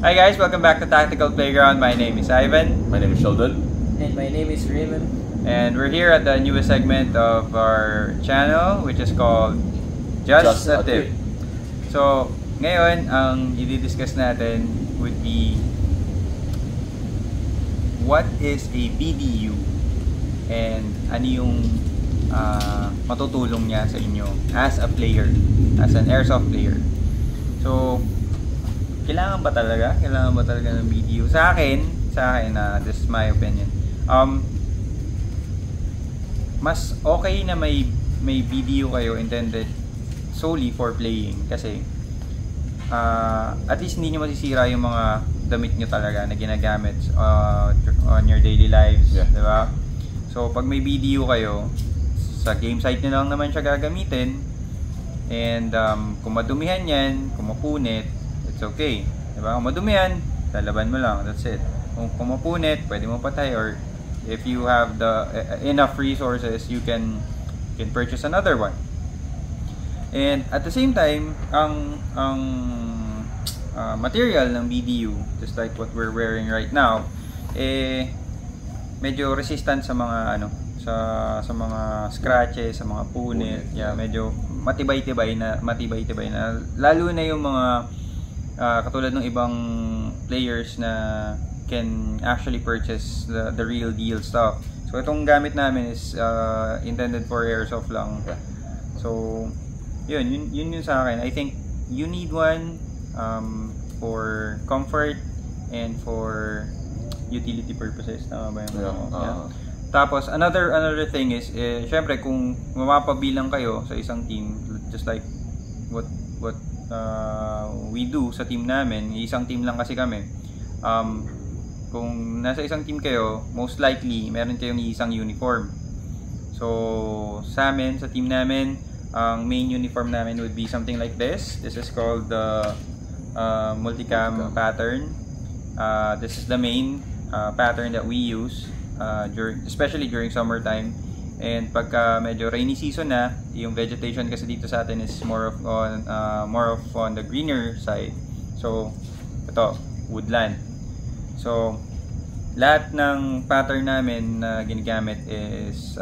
Hi guys, welcome back to Tactical Playground. My name is Ivan. My name is Sheldon. And my name is Raymond. And we're here at the newest segment of our channel, which is called Just a Tip. So, ngayon, ang i-discuss natin would be what is a BDU and ano yung matutulong niya sa inyo as a player, as an airsoft player. So, kailangan ba talaga ng BDU? Sa akin, this is my opinion. Mas okay na may BDU kayo intended solely for playing kasi at least hindi nyo masisira yung mga damit nyo talaga na ginagamit on your daily lives, di ba? So pag may BDU kayo, sa game site nyo lang naman siya gagamitin, and kung madumihan yan, kung mapunit, it's okay, di ba? Kung madumihan, lalaban mo lang, that's it. Kung mapunit, pwede mo patay, or if you have the enough resources, you can purchase another one. And at the same time, ang material ng BDU, just like what we're wearing right now, medyo resistant sa mga sa mga scratches, sa mga punit. Medyo matibay-tibay na, lalo na yung mga katulad ng ibang players na can actually purchase the real deal stuff. So itong gamit namin is intended for airsoft lang. So yun sa akin. I think you need one for comfort and for utility purposes. Tama ba yung Tapos another thing is syempre kung mapapabilang kayo sa isang team, just like what we do sa team namin, isang team lang kasi kami. Kung nasa isang team kayo, most likely meron kayong isang uniform. So sa amin, sa team namin, ang main uniform namin would be something like this. This is called the multicam pattern. This is the main pattern that we use especially during summertime. And pagka medyo rainy season na, yung vegetation kasi dito sa atin is more of on the greener side. So ito, woodland. So lahat ng pattern namin na ginagamit is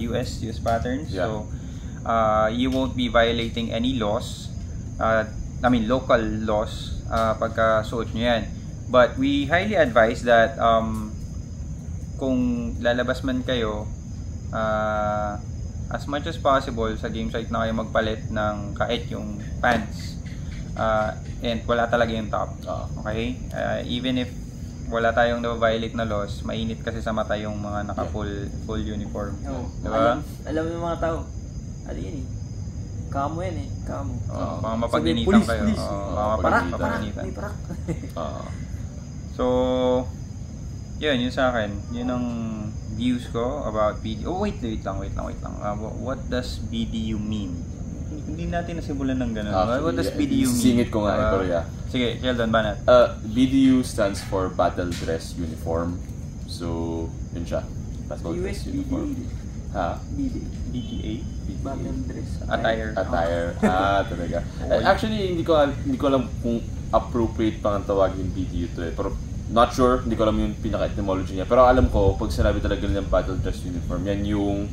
US patterns. So you won't be violating any laws, local laws pagka suot nyo yan. But we highly advise that kung lalabas man kayo, as much as possible sa game site na kayo magpalit ng kahit yung pants, and wala talaga yung top. Okay? Even if wala tayong na-violate na laws, mainit kasi sa mata yung mga naka-full uniform. Diba? Alam ng mga tao, ano yan kamo yan kamo. Mga mapaginitan kayo. Parak. So, yun sa akin. Yun ang views ko about BDU. Wait lang. What does BDU mean? Hindi natin nasimulan ng ganun. What does BDU mean? Singit ko nga pero Sige, Sheldon, banat. BDU stands for Battle Dress Uniform. So, yun siya. Battle Dress Uniform. BDA? Battle Dress Attire. Talaga. Actually, hindi ko alam kung appropriate pang tawagin BDU to pero not sure, hindi ko alam yung pinaka-etymology niya. Pero alam ko, pag sinabi talaga ng Battle Dress Uniform, yan yung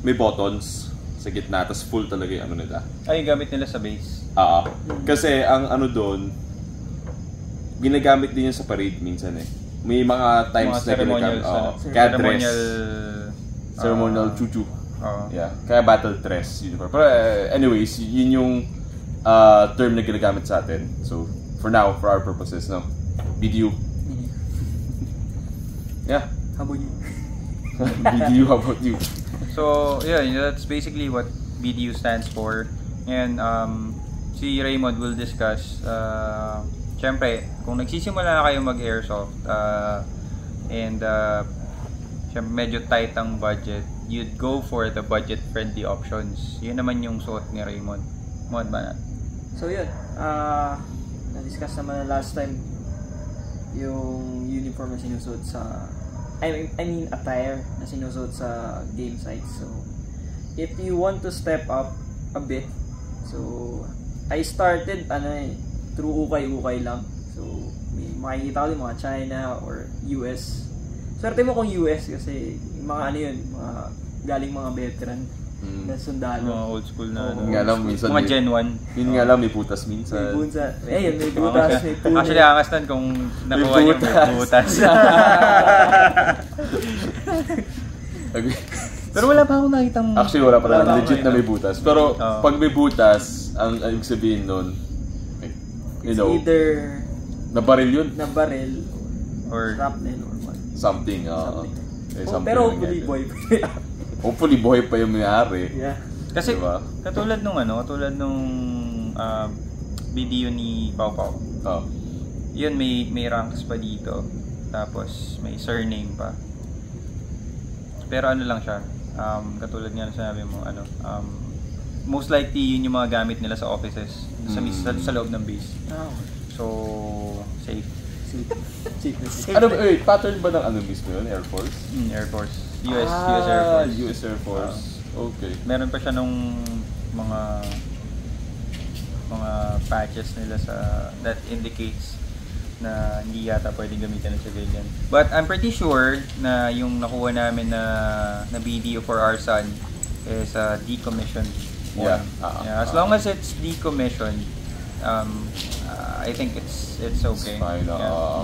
may buttons sa gitna, tapos full talaga yung nila. Ay, gamit nila sa base. Kasi ang doon, ginagamit din yun sa parade minsan May mga times na ginagamit. Ceremonial chuchu. Kaya Battle Dress Uniform. Pero anyways, yun yung term na ginagamit sa atin. So, for now, for our purposes, BDU. How about you? BDU, how about you? So, that's basically what BDU stands for. And si Raymond will discuss, syempre, kung nagsisimula na kayo mag-airsoft, and syempre medyo tight ang budget, you'd go for the budget-friendly options. Yun naman yung suot ni Raymond. Mon ba na? So yun, na-discuss naman na last time yung uniform na sinusuot sa attire na sinusuot sa game site. So if you want to step up a bit, so I started through ukay-ukay lang. So may makikita ko din mga China or US. Swerte mo kung US kasi yung mga ano yun, mga galing mga veteran na sundalo. Mga old school na Yun nga lang, minsan mga Gen 1. Yun nga lang, may putas minsan. May bunsa. Ayun, may butas, may puno. Actually, kakastan kung nakuha niyo may butas. Pero wala pa akong nakitang... Actually, wala pa lang. Legit na may butas. Pero pag may butas, ang ibig sabihin nun, you It's know, either nabaril yun. nabaril or shrapnel or what. Something. Pero hopefully boy. Hopefully buhay pa yung may-ari. Yeah. kasi Diba? katulad nung video ni Pau Pau. Oh. Yun, may ranks pa dito. Tapos may surname pa. Pero ano lang siya, katulad nga na sinabi mo, most likely yun yung mga gamit nila sa offices, sa loob ng base. Oh. So, safe. Safe. Ano ba, pattern ba ng ano mismo yun? Air Force? Air Force. US Air Force. US Air Force. Okay. Meron pa siya nung mga patches nila that indicates na hindi yata pwedeng gamitin ng civilian. But I'm pretty sure na yung nakuha namin na video for our son is decommissioned one. Yeah. As long as it's decommissioned, I think it's okay. It's fine.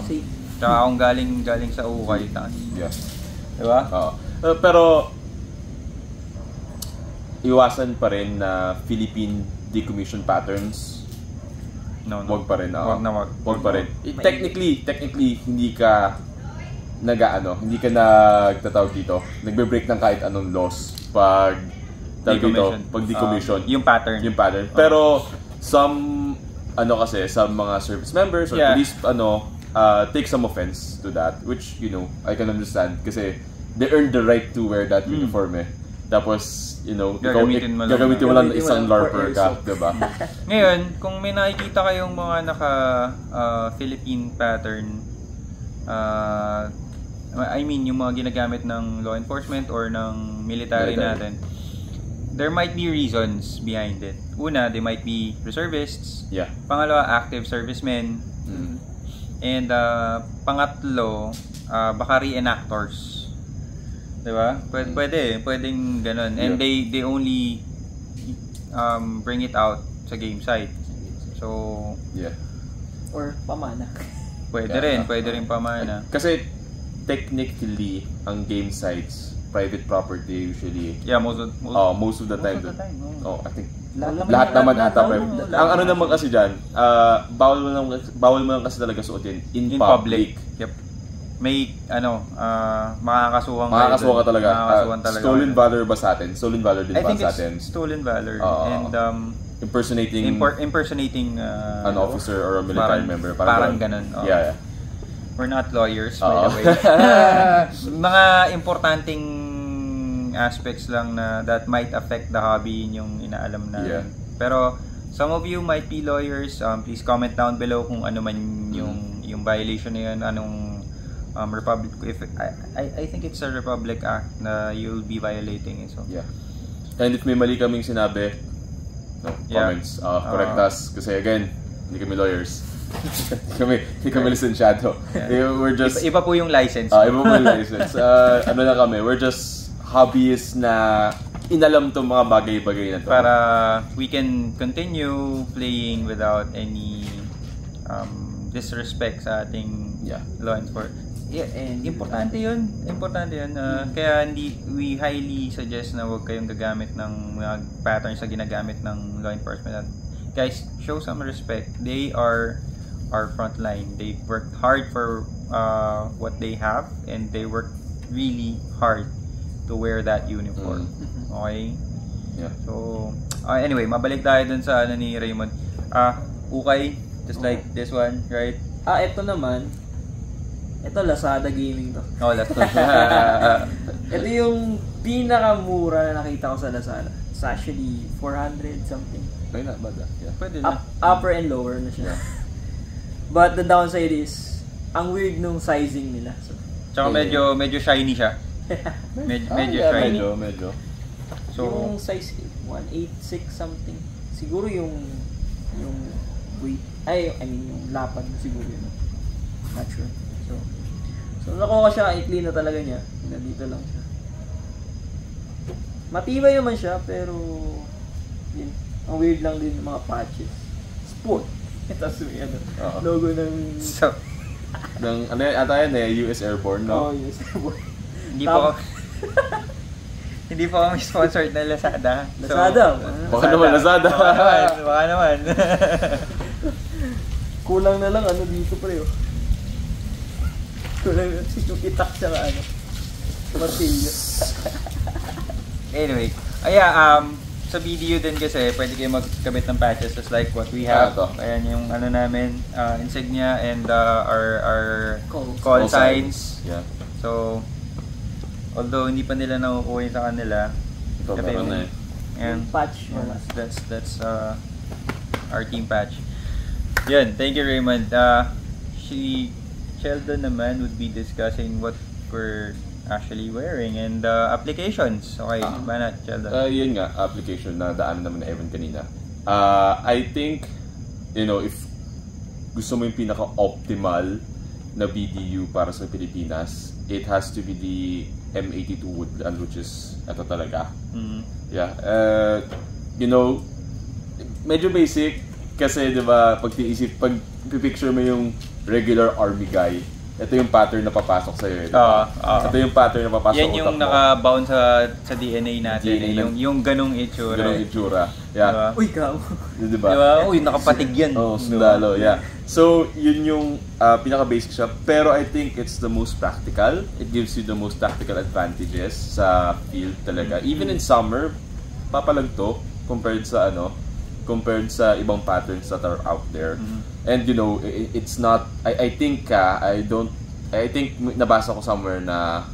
Safe. Tsaka kung galing sa ukay, taas. Yeah. Diba? Pero iwasan pa rin na Philippine decommission patterns. No. Wag pa rin. Wag pa rin. Technically hindi ka hindi ka nagtatawag dito. Nagbe-break ng kahit anong laws pag decommission. Yung pattern. Pero some mga service members or police take some offense to that, which I can understand kasi they earned the right to wear that uniform eh. Tapos, gagamitin mo lang isang LARPer ka, diba? Ngayon, kung may nakikita kayong mga Philippine pattern, yung mga ginagamit ng law enforcement or ng military natin, there might be reasons behind it. Una, they might be reservists. Yeah. Pangalawa, active servicemen. And pangatlo, baka reenactors. Diba? Pwedeng ganun. And they only bring it out sa game site. So, or pamana. Pwede rin pamana. Kasi technically, ang game sites, private property usually. Yeah, most of the time. I think Lahat naman ata. Ang ano naman kasi dyan, bawal mo lang kasi talaga suotin in public. Yep. May makakasuhan ka talaga. Stolen kayo. valor ba sa atin? Stolen valor din ba sa atin? I think it's stolen valor. And impersonating an officer or a military member. Parang ganun. Yeah. We're not lawyers, by the way. Mga importanteng aspects lang na that might affect the hobby, yung inaalam na. Yeah. Pero some of you might be lawyers. Please comment down below kung ano man yung violation na yun, anong Republic. I think it's a Republic Act na you'll be violating. So. Yeah. And if may mali kaming sinabi, comments, correct us. Kasi again, hindi kami lawyers. hindi kami lisensyado. Yeah. We're just... Iba po yung license. Iba po yung license. Ano na kami, we're just hobbyists na inalam tong mga bagay-bagay na to. Para we can continue playing without any disrespect sa ating law enforcement. Yeah, and importante yun. Kaya we highly suggest na huwag kayong gagamit ng mga patterns na ginagamit ng law enforcement. Guys, show some respect. They are our front line. They worked hard for what they have, and they worked really hard to wear that uniform. Okay? Yeah. So, anyway, mabalik tayo dun sa ni Raymond. Ukay, just like this one, right? Ito naman. Ito, Lazada Gaming to. Lazada. Ito yung pinakamura na nakita ko sa Lazada. It's actually 400 something. Okay na, bada. Yeah. Pwede na. Upper and lower na siya. But the downside is, ang weird nung sizing nila. So, tsaka medyo shiny siya. Medyo shiny. Medyo. So, yung size 186 something. Siguro yung weight. Yung lapad na siguro yun. Not sure. So nakuha siya, i-clean na talaga niya. Nandito lang siya. Matibay naman siya, pero yun, ang weird lang din ng mga patches. Sport. Tapos may logo ng... So, ng, ano yan, ata yan US Airborne, no? Oh, US Airborne. hindi po hindi po kami sponsored na Lazada. Lazada? Baka naman Lazada. Baka naman. Kulang na lang dito pre. Kulang na yung itak siya martilyo. Anyway, sa video din kasi pwede kayo magkabit ng patches just like what we have. Ayan yung namin, insignia and our call signs. Yeah. So, although hindi pa nila nakukuha sa kanila, ito meron na and patch. That's our team patch. Yun, thank you Raymond. Sheldon naman would be discussing what we're actually wearing and applications. Okay, ba na, Sheldon? Yun nga, application na daanan naman na Evan kanina. I think, if gusto mo yung pinaka-optimal na BDU para sa Pilipinas, it has to be the M82 Woodland, which is ito talaga. Yeah. Medyo basic kasi 'di ba pag picture mo yung regular army guy, ito yung pattern na papasok sa iyo. Ito yung pattern na papasok sa utak mo. Yan yung naka-bound sa DNA natin, yung ganung itsura. Ganung itsura. Yeah. Diba? Uy, ka. Diba? Uy, nakapatig yan. Sundalo, yeah. So, yun yung pinaka-basic siya. Pero I think it's the most practical. It gives you the most practical advantages sa field talaga. Even in summer, papalag to compared sa ibang patterns that are out there. And it's not, I think nabasa ko somewhere na,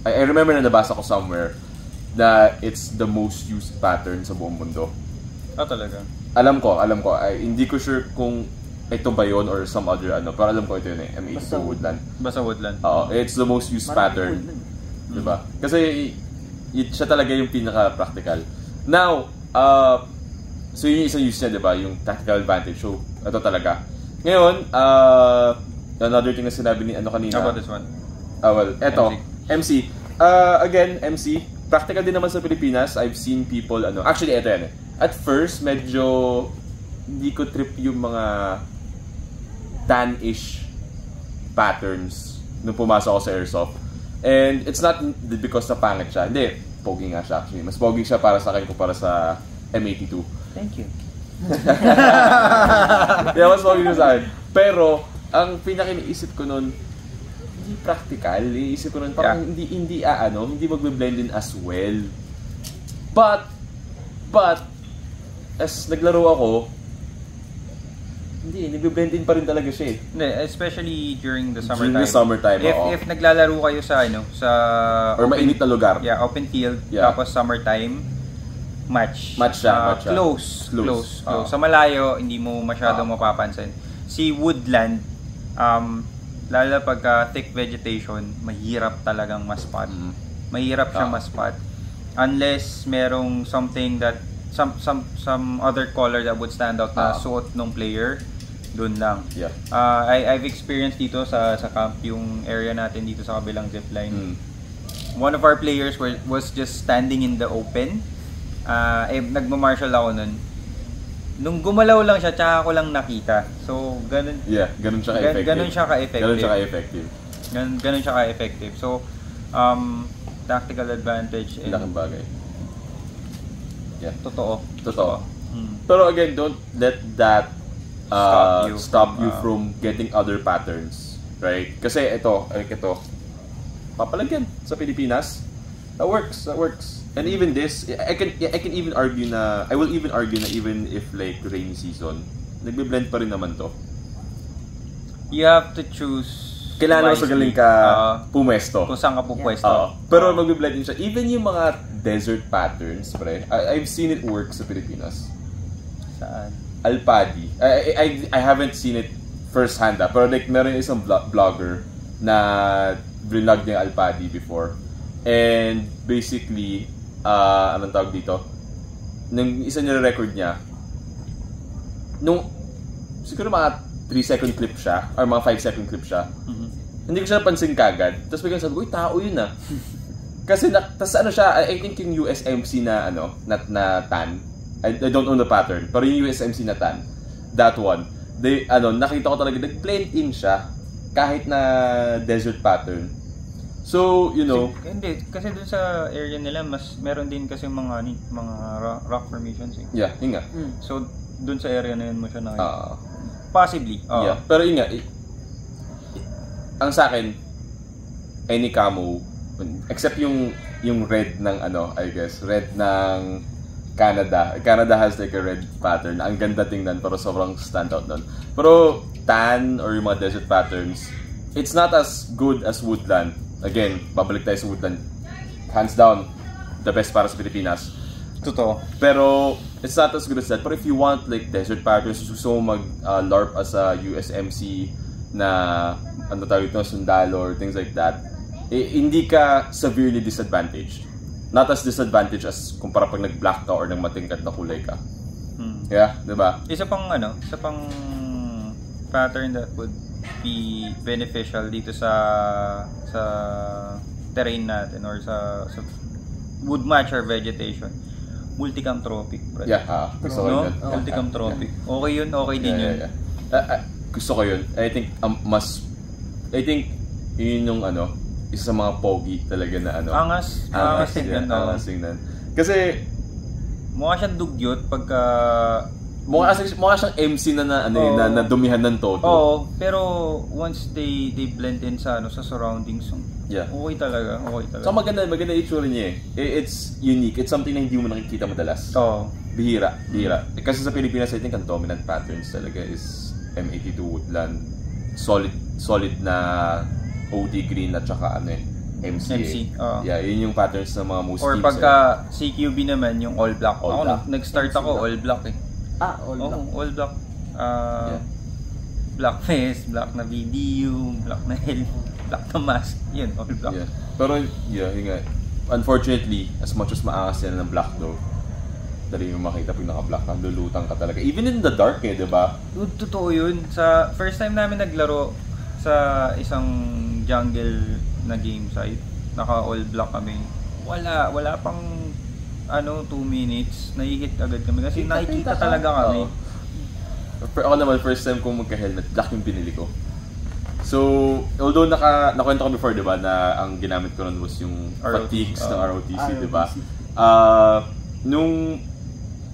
I remember na nabasa ko somewhere na it's the most used pattern sa buong mundo. Talaga? Alam ko. Hindi ko sure kung ito ba yun or some other pero alam ko ito yun M82 Woodland. Basta Woodland. It's the most used pattern. Diba? Kasi siya talaga yung pinaka-practical. Now, so yun yung isang use niya, diba? Yung tactical advantage. So, ito talaga. Ngayon, another thing na sinabi ni kanina. How about this one? Eto, MC. Again, MC. Practical din naman sa Pilipinas. I've seen people, actually, eto yan. At first, medyo hindi ko trip yung mga tan-ish patterns nung pumasok ako sa Airsoft. And it's not because na pangit siya. Hindi, pogi nga siya actually. Mas pogi siya para sa akin kumpara sa M82. Thank you. Yeah, mas pogi siya sa akin. Pero, ang pinaka-iniisip ko nun, hindi practical. Iniisip ko nun, parang hindi magbe-blend in as well. But, as naglaro ako, hindi, nagbe-blend in pa rin talaga siya Hindi, especially during the summertime. During the summertime, If naglalaro kayo sa or mainit na lugar. Yeah, open field, tapos summertime, match siya. Close. Sa malayo, hindi mo masyadong mapapansin. Si Woodland, lalo pagka thick vegetation, mahirap talagang ma-spot. Mahirap siya ma-spot. Unless merong something that some other color that would stand out na suot ng player, dun lang. Yeah. I've experienced dito sa camp, yung area natin dito sa kabilang zipline. One of our players was just standing in the open. Nagma-martial ako nun. Nung gumalaw lang siya, tsaka ko lang nakita. So, ganun. Yeah, ganun siya ka-effective. Ganun siya ka-effective. Ganun siya ka-effective. So, tactical advantage. Laking bagay. Yeah. Totoo. Pero again, don't let that stop you from getting other patterns, right? Kasi ito, papalagyan sa Pilipinas, that works. And even this, I can even argue na, I will even argue na even if like rainy season, nagbe-blend pa rin naman to. You have to choose. Kailangan mo galing ka pumesto. Kung saan ka pupwesto. Pero magbe-blend din siya. Even yung mga desert patterns, pre, I've seen it work sa Pilipinas. Saan? Alpadi. I haven't seen it first hand pero like meron isang vlogger na vlog niya Alpadi before. And basically, anong tawag dito? Nung isa niya record niya, nung siguro mga 3-second clip siya, or mga 5-second clip siya. Hindi ko siya napansin kagad. Tapos biglang sabi ko, uy, tao yun ah. Kasi, tas ano siya, I think yung USMC na, na tan, I don't know the pattern, pero yung USMC na tan, that one, nakita ko talaga, nag-blend in siya, kahit na desert pattern. So, you know, hindi, kasi dun sa area nila, meron din kasi mga rock formations eh. Yeah, yun nga. So, dun sa area na yun mo siya nakita. Possibly. Yeah, pero yun nga, ang sa akin, any camo, except yung red ng I guess, red ng Canada. Canada has like a red pattern. Ang ganda tingnan, pero sobrang standout nun. Pero tan or yung mga desert patterns, it's not as good as woodland. Again, babalik tayo sa woodland. Hands down, the best para sa Pilipinas. Totoo. Pero it's not as good as that. Pero if you want like desert patterns, gusto mo mag-LARP as a USMC na tawag ito, sundalo or things like that, hindi ka severely disadvantaged. Not as disadvantaged as kumpara pag nag-black ka or nang matingkat na kulay ka. Yeah, diba? Isa pang pattern that would be beneficial dito sa terrain natin or sa would match our vegetation. Multicam tropic. Yeah, gusto ko yun. Multicam tropic. Okay yun, okay din yun. Gusto ko yun. I think yun yung isa sa mga pogi talaga na Angas tingnan. Angas tingnan. Kasi mukha siyang dugyot pagka mukha siyang MC na dumihan ng todo. Oo, pero once they blend in sa surroundings, okay talaga. So maganda itsura niya eh. It's unique. It's something na hindi mo nakikita madalas. Oo. Bihira. Kasi sa Pilipinas, I think ang dominant patterns talaga is M82 woodland. Solid na OD green at saka MC. Yeah, yun yung patterns ng mga most or teams. Or pagka CQB naman, yung all black. Nag-start ako all black eh. All black. All black. Black face, black na BDU, black na helmet, black na mask. Yun, all black. Yeah. Pero yun nga. Unfortunately, as much as maangas yan ng black though, dali yung makita pag naka-black ka, lulutang ka talaga. Even in the dark diba? Totoo yun. Sa first time namin naglaro sa isang jungle na game site, naka all black kami. Wala pang 2 minutes, nahihit agad kami kasi nakikita talaga kami. Ako naman, first time kong magka-helmet, black yung binili ko. So, although nakwento ko before, diba, na ang ginamit ko nun was yung fatigues ng ROTC, diba?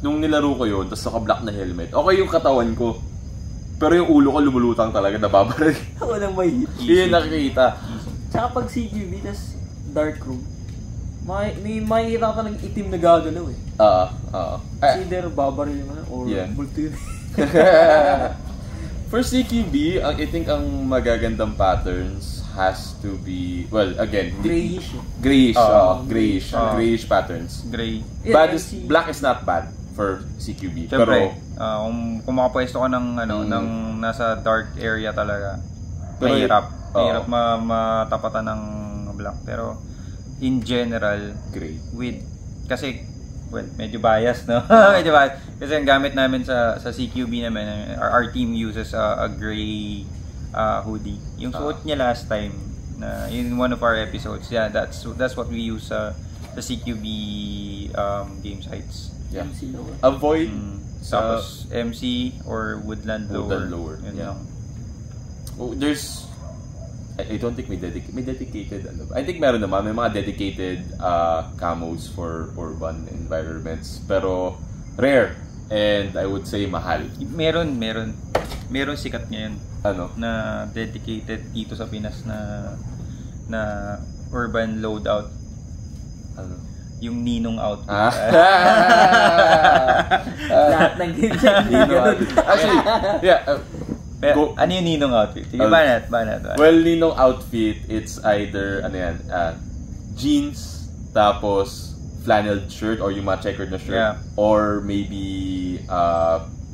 Nung nilaro ko yun, tapos naka-black na helmet, okay yung katawan ko. Pero yung ulo ko lumulutang talaga, nababarag. Walang may hit. Yun nakikita. Tsaka pag CQB, tas dark room, may makikita ka ng itim na gagalaw eh. Either babaril yung or multi yun. For CQB, I think ang magagandang patterns has to be, well, again, grayish. Grayish patterns. Gray. Black is not bad for CQB. Siyempre, kung makapwesto ka ng nasa dark area talaga, mahirap matapatan ng black. Pero in general, gray. Kasi medyo biased, no? Medyo biased. Kasi ang gamit namin sa CQB naman, our team uses a gray hoodie. Yung suot niya last time in one of our episodes, that's what we use sa CQB game sites. Yeah. Avoid tapos MC or woodland lower. Yun lang. I don't think may dedicated I think meron naman, may mga dedicated camos for urban environments, pero rare and I would say mahal. Meron sikat ngayon na dedicated dito sa Pinas na urban loadout. Yung Ninong outfit. Lahat ng games actually, yeah. Ano yung Ninong outfit? Sige, banat. Well, Ninong outfit, it's either jeans, tapos flannel shirt or yung mga checkered na shirt, or maybe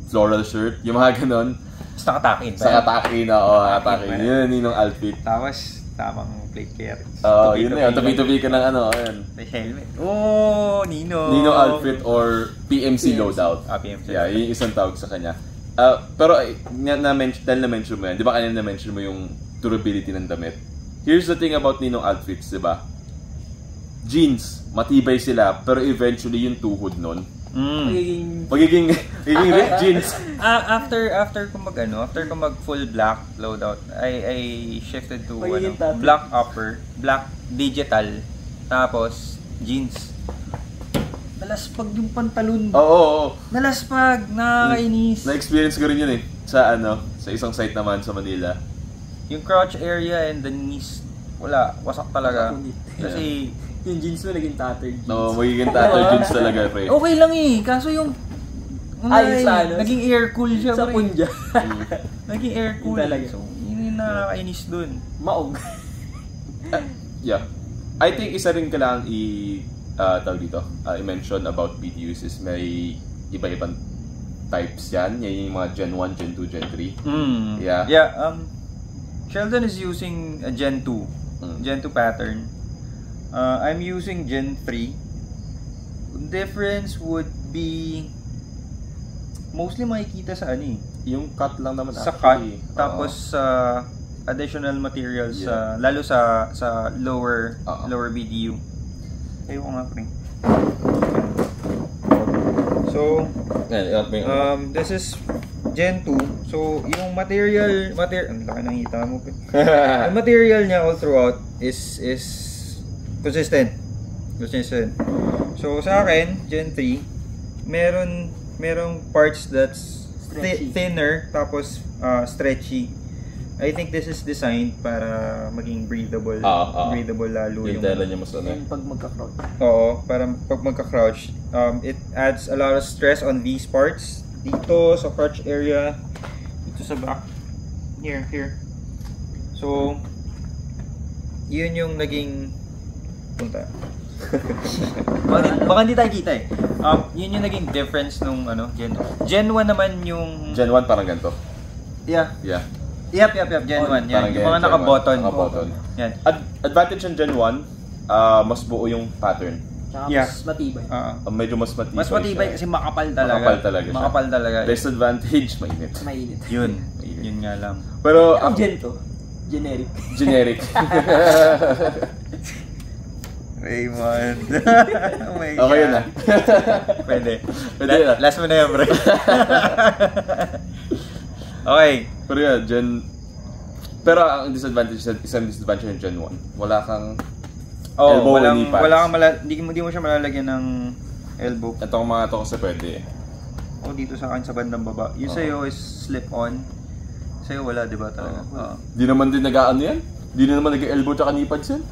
floral shirt, yung mga ganon. Sa katakin. Katakin. Yun yung Ninong outfit. Tapos, tamang plate carriage. Yun na yun. Tabi-tabi ka ng may helmet. Ninong. Ninong outfit or PMC loadout. PMC. Yeah, yung isang tawag sa kanya. Pero dahil na-mention mo yan, di ba kanina na-mention mo yung durability ng damit? Here's the thing about Ninong outfits, di ba? Jeans, matibay sila, pero eventually yung tuhod nun, magiging ripped jeans. After ko mag full black loadout, I shifted to black upper, black digital, tapos jeans. Nalaspag yung pantalon. Oo. Nalaspag, nakakainis. Na-experience ko rin yun sa isang site naman sa Manila. Yung crotch area and the knees, wala, wasak talaga. Kasi yung jeans mo naging tattered jeans. No, magiging tattered jeans talaga, pre. Okay lang kaso yung naging air cool siya, sa pre. punja. Naging air cool talaga. So, yun yung nakakainis dun. Maog. Yeah. I think isa rin kailangan tawag dito, i-mention about BDUs is may iba-ibang types yan. Yan yung mga Gen 1, Gen 2, Gen 3. Yeah, Sheldon is using a Gen 2. Gen 2 pattern. I'm using Gen 3. Difference would be mostly makikita sa yung cut lang naman sa cut, tapos additional materials lalo sa lower BDU. Ayun ko nga, pre. So, this is Gen 2. So, yung material, ang laki ng hita mo, pre. Yung material niya all throughout is consistent. So, sa akin, Gen 3, merong parts that's thinner, tapos stretchy. I think this is designed para maging breathable. Breathable lalo yung tela niya mas pag magka-crouch. Oo, para pag magka-crouch, it adds a lot of stress on these parts. Dito sa crotch area, dito sa back. Here. So, yun yung naging punta. Baka hindi tayo kita yun yung naging difference nung Gen 1 naman yung Gen 1 parang ganito. Yeah. Yep, Gen 1. Yan. Yung mga naka-button. Yan. Advantage ng Gen 1, mas buo yung pattern. Tsaka mas matibay. Medyo mas matibay. Mas matibay kasi makapal talaga. Disadvantage, mainit. Yun nga lang. Pero Gen 2, generic. Raymond. Oh my God. Okay yun Pwede last mo na yan, bro. Okay. Pero pero ang disadvantage ng Gen 1, wala kang elbow knee pads. Hindi mo siya malalagyan ng elbow. Itong mga to kasi pwede dito sa akin sa bandang baba. Yung sa'yo is slip-on. Sa'yo wala, di ba talaga? Di naman din nag-aano yan? Di na naman nag-elbow tsaka knee pads yan?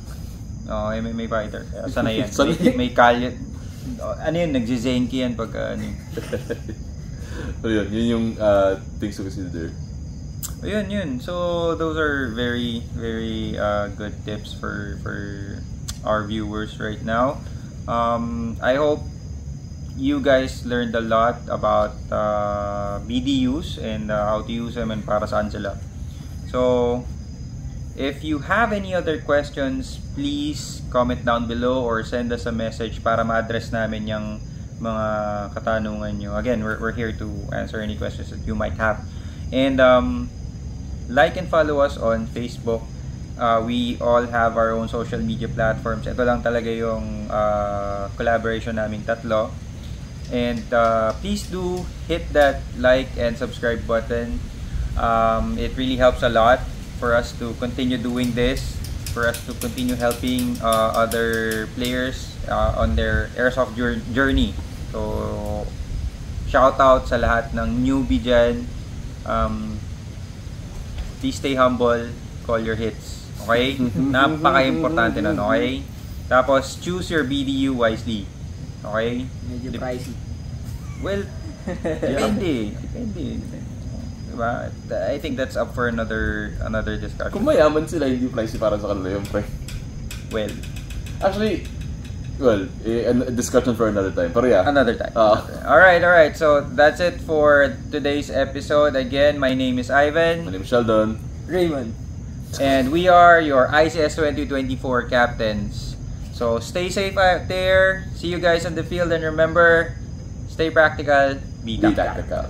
May fighter. Sana yan. May kalyat. Nagzi-zenki yan pag So yun yung things to consider. Yun. So those are very very good tips for our viewers right now. I hope you guys learned a lot about BDUs and how to use them and para saan sila. So if you have any other questions, please comment down below or send us a message para ma-address namin yung mga katanungan nyo. Again, we're here to answer any questions that you might have. And like and follow us on Facebook. We all have our own social media platforms. Ito lang talaga yung collaboration naming tatlo. And please do hit that like and subscribe button. It really helps a lot for us to continue doing this, for us to continue helping other players on their Airsoft journey. So, shout out sa lahat ng newbie dyan. Please stay humble, call your hits. Okay? Napaka-importante nun, okay? Tapos, choose your BDU wisely. Okay? Medyo pricey. Well, depende. Diba? I think that's up for another discussion. Kung mayaman sila, hindi pricey para sa kanila yung pre. Well, actually, a discussion for another time. Pero yeah. Another time. Alright. So, that's it for today's episode. Again, my name is Ivan. My name is Sheldon. Raymond. And we are your ICS 2024 captains. So, stay safe out there. See you guys on the field. And remember, stay practical, be tactical.